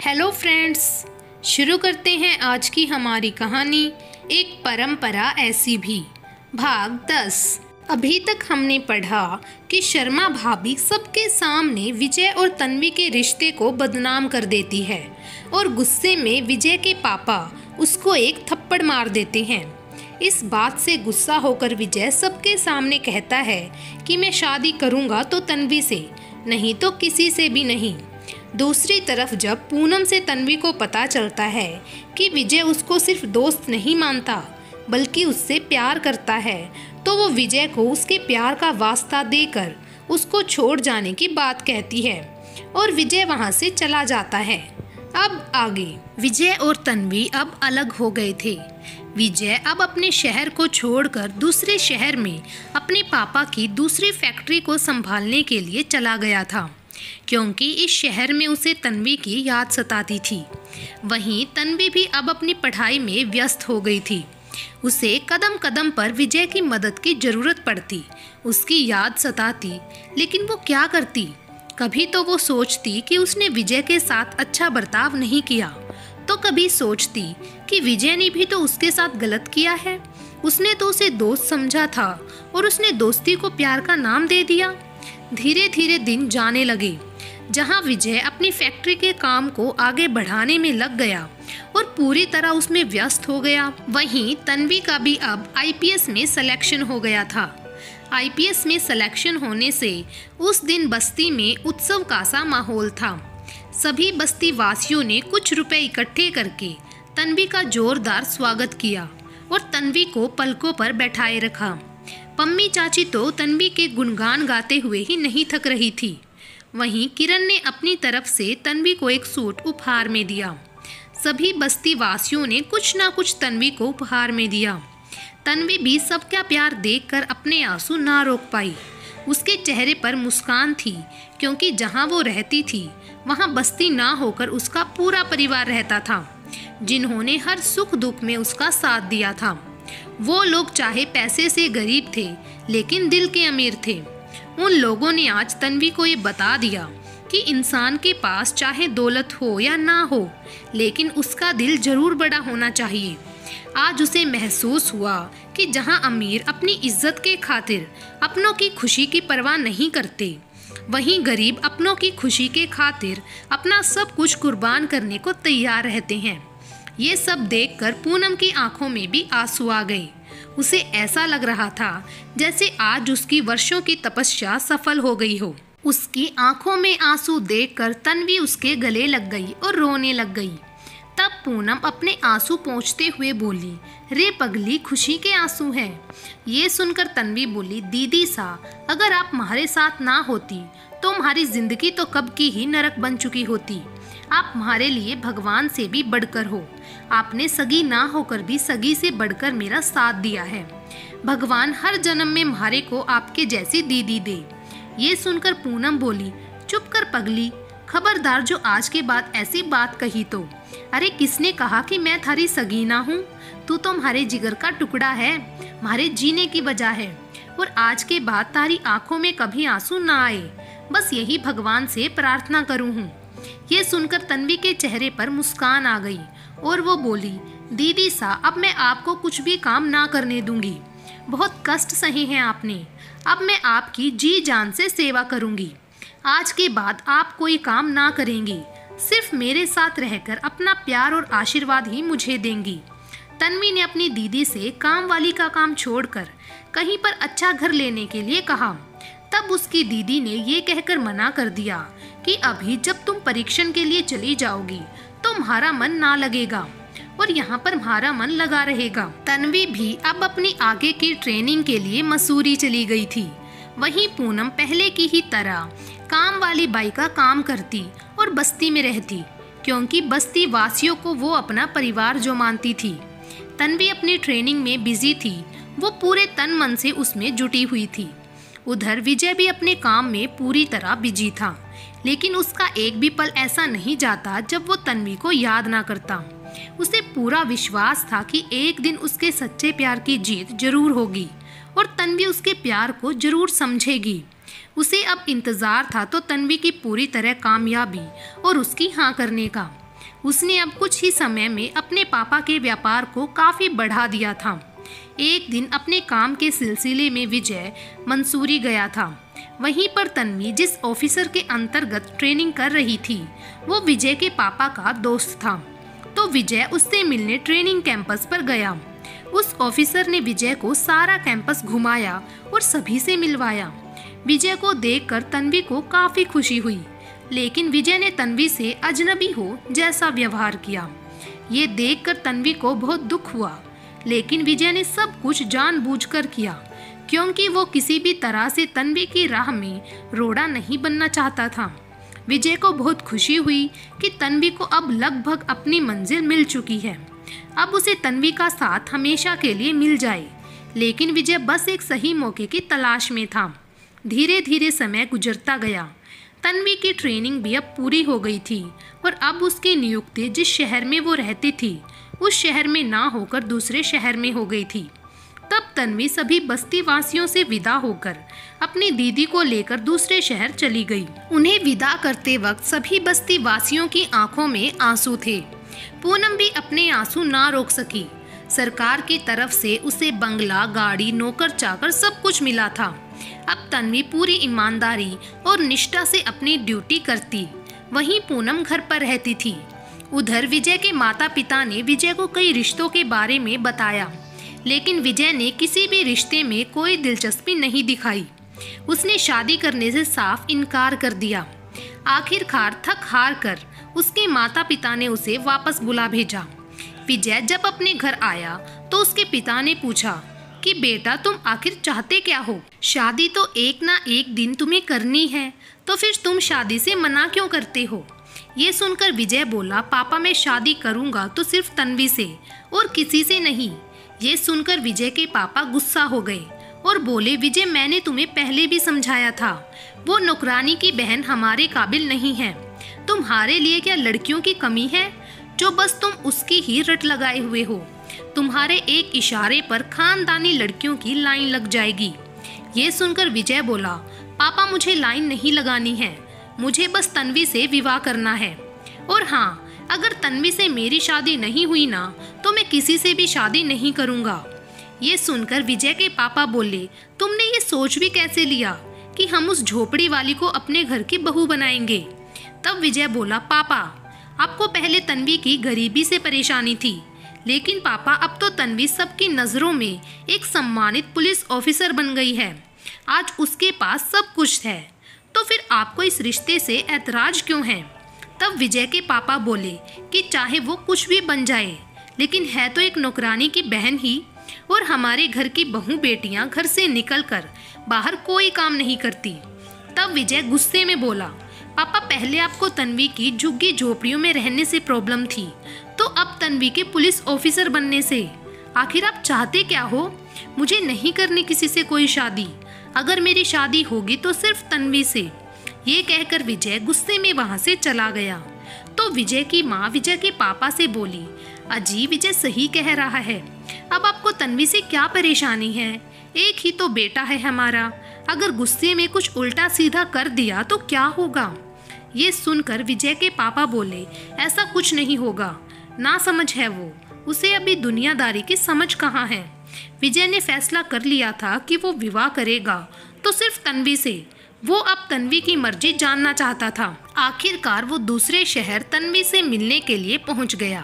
Hello friends, शुरू करते हैं आज की हमारी कहानी एक परंपरा ऐसी भी, भाग 10। अभी तक हमने पढ़ा कि शर्मा भाभी सबके सामने विजय और तन्वी के रिश्ते को बदनाम कर देती है और गुस्से में विजय के पापा उसको एक थप्पड़ मार देते हैं। इस बात से गुस्सा होकर विजय सबके सामने कहता है कि मैं शादी करूंगा तो तन्वी से, नहीं तो किसी से भी नहीं। दूसरी तरफ जब पूनम से तन्वी को पता चलता है कि विजय उसको सिर्फ दोस्त नहीं मानता बल्कि उससे प्यार करता है, तो वो विजय को उसके प्यार का वास्ता देकर उसको छोड़ जाने की बात कहती है और विजय वहाँ से चला जाता है। अब आगे विजय और तन्वी अब अलग हो गए थे। विजय अब अपने शहर को छोड़कर दूसरे शहर में अपने पापा की दूसरी फैक्ट्री को संभालने के लिए चला गया था, क्योंकि इस शहर में उसे तन्वी की याद सताती थी। वहीं तन्वी भी अब अपनी पढ़ाई में व्यस्त हो गई थी। उसे कदम कदम पर विजय की मदद की जरूरत पड़ती, उसकी याद सताती, लेकिन वो क्या करती? कभी तो वो सोचती कि उसने विजय के साथ अच्छा बर्ताव नहीं किया, तो कभी सोचती कि विजय ने भी तो उसके साथ गलत किया है। उसने तो उसे दोस्त समझा था और उसने दोस्ती को प्यार का नाम दे दिया। धीरे धीरे दिन जाने लगे, जहां विजय अपनी फैक्ट्री के काम को आगे बढ़ाने में लग गया और पूरी तरह उसमें व्यस्त हो गया। वहीं तन्वी का भी अब आईपीएस में सिलेक्शन हो गया था। आईपीएस में सिलेक्शन होने से उस दिन बस्ती में उत्सव का सा माहौल था। सभी बस्ती वासियों ने कुछ रुपए इकट्ठे करके तन्वी का जोरदार स्वागत किया और तन्वी को पलकों पर बैठाए रखा। पम्मी चाची तो तन्वी के गुणगान गाते हुए ही नहीं थक रही थी। वहीं किरण ने अपनी तरफ से तन्वी को एक सूट उपहार में दिया। सभी बस्ती वासियों ने कुछ ना कुछ तन्वी को उपहार में दिया। तन्वी भी सबका प्यार देखकर अपने आंसू ना रोक पाई। उसके चेहरे पर मुस्कान थी, क्योंकि जहां वो रहती थी वहां बस्ती ना होकर उसका पूरा परिवार रहता था, जिन्होंने हर सुख दुख में उसका साथ दिया था। वो लोग चाहे पैसे से गरीब थे, लेकिन दिल के अमीर थे। उन लोगों ने आज तन्वी को ये बता दिया कि इंसान के पास चाहे दौलत हो या ना हो, लेकिन उसका दिल जरूर बड़ा होना चाहिए। आज उसे महसूस हुआ कि जहां अमीर अपनी इज्जत के खातिर अपनों की खुशी की परवाह नहीं करते, वहीं गरीब अपनों की खुशी के खातिर अपना सब कुछ कुर्बान करने को तैयार रहते हैं। ये सब देखकर पूनम की आंखों में भी आंसू आ गए। उसे ऐसा लग रहा था जैसे आज उसकी वर्षों की तपस्या सफल हो गई हो। उसकी आंखों में आंसू देखकर तन्वी उसके गले लग गई और रोने लग गई। तब पूनम अपने आंसू पोंछते हुए बोली, रे पगली, खुशी के आंसू हैं। ये सुनकर तन्वी बोली, दीदी सा, अगर आप हमारे साथ ना होती तो हमारी जिंदगी तो कब की ही नरक बन चुकी होती। आप हमारे लिए भगवान से भी बढ़कर हो। आपने सगी ना होकर भी सगी से बढ़कर मेरा साथ दिया है। भगवान हर जन्म में हमारे को आपके जैसी दीदी दे। ये सुनकर पूनम बोली, चुप कर पगली, खबरदार जो आज के बाद ऐसी बात कही तो। अरे किसने कहा कि मैं थारी सगी ना हूँ? तू तो हमारे जिगर का टुकड़ा है, हमारे जीने की वजह है, और आज के बाद तारी आंखों में कभी आंसू ना आए, बस यही भगवान से प्रार्थना करूँ हूँ। ये सुनकर तन्वी के चेहरे पर मुस्कान आ गई और वो बोली, दीदी सा, अब मैं आपको कुछ भी काम ना करने दूंगी। बहुत कष्ट सहे हैं आपने, अब मैं आपकी जी जान से सेवा करूंगी। आज के बाद आप कोई काम ना करेंगी, सिर्फ मेरे साथ रहकर अपना प्यार और आशीर्वाद ही मुझे देंगी। तन्वी ने अपनी दीदी से काम वाली का काम छोड़कर कहीं पर अच्छा घर लेने के लिए कहा। तब उसकी दीदी ने ये कहकर मना कर दिया कि अभी जब तुम परीक्षण के लिए चली जाओगी तो तुम्हारा मन ना लगेगा और यहाँ पर हमारा मन लगा रहेगा। तन्वी भी अब अपनी आगे की ट्रेनिंग के लिए मसूरी चली गई थी। वहीं पूनम पहले की ही तरह काम वाली बाई का काम करती और बस्ती में रहती, क्योंकि बस्ती वासियों को वो अपना परिवार जो मानती थी। तन्वी अपनी ट्रेनिंग में बिजी थी, वो पूरे तन मन से उसमें जुटी हुई थी। उधर विजय भी अपने काम में पूरी तरह बिजी था, लेकिन उसका एक भी पल ऐसा नहीं जाता जब वो तन्वी को याद ना करता। उसे पूरा विश्वास था कि एक दिन उसके सच्चे प्यार की जीत जरूर होगी और तन्वी उसके प्यार को जरूर समझेगी। उसे अब इंतजार था तो तन्वी की पूरी तरह कामयाबी और उसकी हाँ करने का। उसने अब कुछ ही समय में अपने पापा के व्यापार को काफ़ी बढ़ा दिया था। एक दिन अपने काम के सिलसिले में विजय मंसूरी गया था। वहीं पर तन्वी जिस ऑफिसर के अंतर्गत ट्रेनिंग कर रही थी वो विजय के पापा का दोस्त था, तो विजय उससे मिलने ट्रेनिंग कैंपस पर गया। उस ऑफिसर ने विजय को सारा कैंपस घुमाया और सभी से मिलवाया। विजय को देखकर तन्वी को काफ़ी खुशी हुई, लेकिन विजय ने तन्वी से अजनबी हो जैसा व्यवहार किया। ये देखकर तन्वी को बहुत दुख हुआ, लेकिन विजय ने सब कुछ जानबूझकर किया, क्योंकि वो किसी भी तरह से तन्वी की राह में रोड़ा नहीं बनना चाहता था। विजय को बहुत खुशी हुई कि तन्वी को अब लगभग अपनी मंजिल मिल चुकी है। अब उसे तन्वी का साथ हमेशा के लिए मिल जाए, लेकिन विजय बस एक सही मौके की तलाश में था। धीरे धीरे समय गुजरता गया। तन्वी की ट्रेनिंग भी अब पूरी हो गई थी और अब उसकी नियुक्ति जिस शहर में वो रहती थी उस शहर में ना होकर दूसरे शहर में हो गई थी। तब तन्वी सभी बस्ती वासियों से विदा होकर अपनी दीदी को लेकर दूसरे शहर चली गई। उन्हें विदा करते वक्त सभी बस्ती वासियों की आंखों में आंसू थे। पूनम भी अपने आंसू ना रोक सकी। सरकार की तरफ से उसे बंगला, गाड़ी, नौकर चाकर सब कुछ मिला था। अब तन्वी पूरी ईमानदारी और निष्ठा से अपनी ड्यूटी करती। वहीं पूनम घर पर रहती थी। उधर विजय के माता पिता ने विजय को कई रिश्तों के बारे में बताया, लेकिन विजय ने किसी भी रिश्ते में कोई दिलचस्पी नहीं दिखाई। उसने शादी करने से साफ इनकार कर दिया। आखिरकार थक हार कर उसके माता पिता ने उसे वापस बुला भेजा। विजय जब अपने घर आया तो उसके पिता ने पूछा कि बेटा तुम आखिर चाहते क्या हो? शादी तो एक ना एक दिन तुम्हें करनी है, तो फिर तुम शादी से मना क्यों करते हो? ये सुनकर विजय बोला, पापा मैं शादी करूंगा तो सिर्फ तन्वी से और किसी से नहीं। ये सुनकर विजय के पापा गुस्सा हो गए और बोले, विजय मैंने तुम्हें पहले भी समझाया था, वो नौकरानी की बहन हमारे काबिल नहीं है। तुम्हारे लिए क्या लड़कियों की कमी है जो बस तुम उसकी ही रट लगाए हुए हो? तुम्हारे एक इशारे पर खानदानी लड़कियों की लाइन लग जाएगी। ये सुनकर विजय बोला, पापा मुझे लाइन नहीं लगानी है, मुझे बस तन्वी से विवाह करना है। और हाँ, अगर तन्वी से मेरी शादी नहीं हुई ना तो मैं किसी से भी शादी नहीं करूँगा। ये सुनकर विजय के पापा बोले, तुमने ये सोच भी कैसे लिया कि हम उस झोपड़ी वाली को अपने घर की बहू बनाएंगे? तब विजय बोला, पापा आपको पहले तन्वी की गरीबी से परेशानी थी, लेकिन पापा अब तो तन्वी सबकी नज़रों में एक सम्मानित पुलिस ऑफिसर बन गई है। आज उसके पास सब कुछ है, तो फिर आपको इस रिश्ते से ऐतराज क्यों है? तब विजय के पापा बोले कि चाहे वो कुछ भी बन जाए, लेकिन है तो एक नौकरानी की बहन ही, और हमारे घर की बहू बेटियां घर से निकलकर बाहर कोई काम नहीं करती। तब विजय गुस्से में बोला, पापा पहले आपको तन्वी की झुग्गी झोपड़ियों में रहने से प्रॉब्लम थी, तो अब तन्वी के पुलिस ऑफिसर बनने से। आखिर आप चाहते क्या हो? मुझे नहीं करनी किसी से कोई शादी, अगर मेरी शादी होगी तो सिर्फ तन्वी से। ये कहकर विजय गुस्से में वहां से चला गया। तो विजय की माँ विजय के पापा से बोली, अजी विजय सही कह रहा है, अब आपको तन्वी से क्या परेशानी है? एक ही तो बेटा है हमारा, अगर गुस्से में कुछ उल्टा सीधा कर दिया तो क्या होगा? ये सुनकर विजय के पापा बोले, ऐसा कुछ नहीं होगा, ना समझ है वो, उसे अभी दुनियादारी की समझ कहाँ है। विजय ने फैसला कर लिया था कि वो विवाह करेगा तो सिर्फ तन्वी से। वो अब तन्वी की मर्जी जानना चाहता था। आखिरकार वो दूसरे शहर तन्वी से मिलने के लिए पहुंच गया।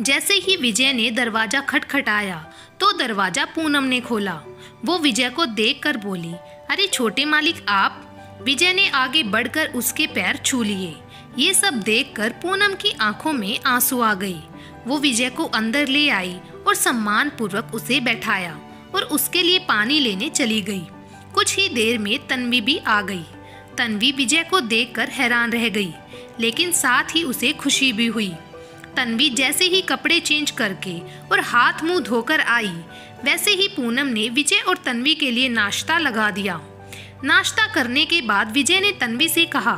जैसे ही विजय ने दरवाजा खटखटाया तो दरवाजा पूनम ने खोला। वो विजय को देखकर बोली, अरे छोटे मालिक आप? विजय ने आगे बढ़कर उसके पैर छू लिए। ये सब देखकर पूनम की आंखों में आंसू आ गई। वो विजय को अंदर ले आई और सम्मान पूर्वक उसे बैठाया और उसके लिए पानी लेने चली गई। कुछ ही देर में तन्वी भी आ गई। तन्वी विजय को देखकर हैरान रह गई, लेकिन साथ ही उसे खुशी भी हुई। तन्वी जैसे ही कपड़े चेंज करके और हाथ मुंह धोकर आई, वैसे ही पूनम ने विजय और तन्वी के लिए नाश्ता लगा दिया। नाश्ता करने के बाद विजय ने तन्वी से कहा,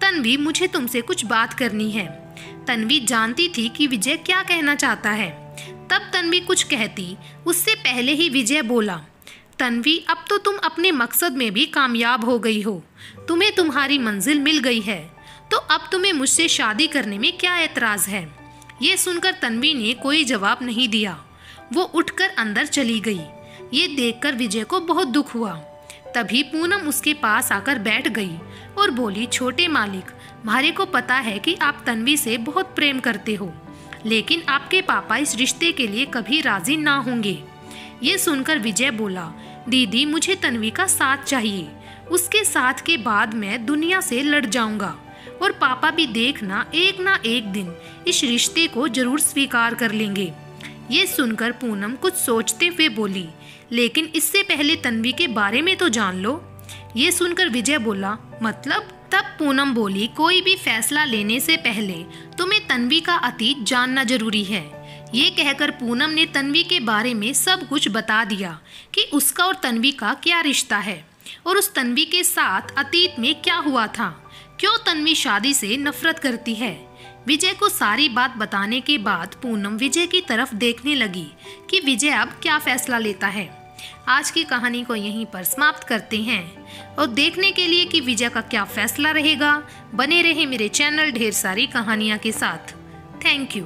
तन्वी मुझे तुमसे कुछ बात करनी है। तन्वी जानती थी कि विजय क्या कहना चाहता है। तब तन्वी कुछ कहती उससे पहले ही विजय बोला, तन्वी अब तो तुम अपने मकसद में भी कामयाब हो गई हो, तुम्हें तुम्हारी मंजिल मिल गई है, तो अब तुम्हें मुझसे शादी करने में क्या एतराज़ है? ये सुनकर तन्वी ने कोई जवाब नहीं दिया। वो उठकर अंदर चली गई। ये देखकर विजय को बहुत दुख हुआ। तभी पूनम उसके पास आकर बैठ गई और बोली, छोटे मालिक, म्हारे को पता है कि आप तन्वी से बहुत प्रेम करते हो, लेकिन आपके पापा इस रिश्ते के लिए कभी राजी ना होंगे। ये सुनकर विजय बोला, दीदी मुझे तन्वी का साथ चाहिए। उसके साथ के बाद मैं दुनिया से लड़ जाऊंगा और पापा भी देखना एक ना एक दिन इस रिश्ते को जरूर स्वीकार कर लेंगे। ये सुनकर पूनम कुछ सोचते हुए बोली, लेकिन इससे पहले तन्वी के बारे में तो जान लो। ये सुनकर विजय बोला, मतलब? तब पूनम बोली, कोई भी फैसला लेने से पहले तुम्हें तन्वी का अतीत जानना जरूरी है। ये कहकर पूनम ने तन्वी के बारे में सब कुछ बता दिया कि उसका और तन्वी का क्या रिश्ता है और उस तन्वी के साथ अतीत में क्या हुआ था, क्यों तन्वी शादी से नफरत करती है। विजय को सारी बात बताने के बाद पूनम विजय की तरफ देखने लगी कि विजय अब क्या फैसला लेता है। आज की कहानी को यहीं पर समाप्त करते हैं और देखने के लिए कि विजय का क्या फैसला रहेगा, बने रहे मेरे चैनल ढेर सारी कहानियाँ के साथ। Thank you.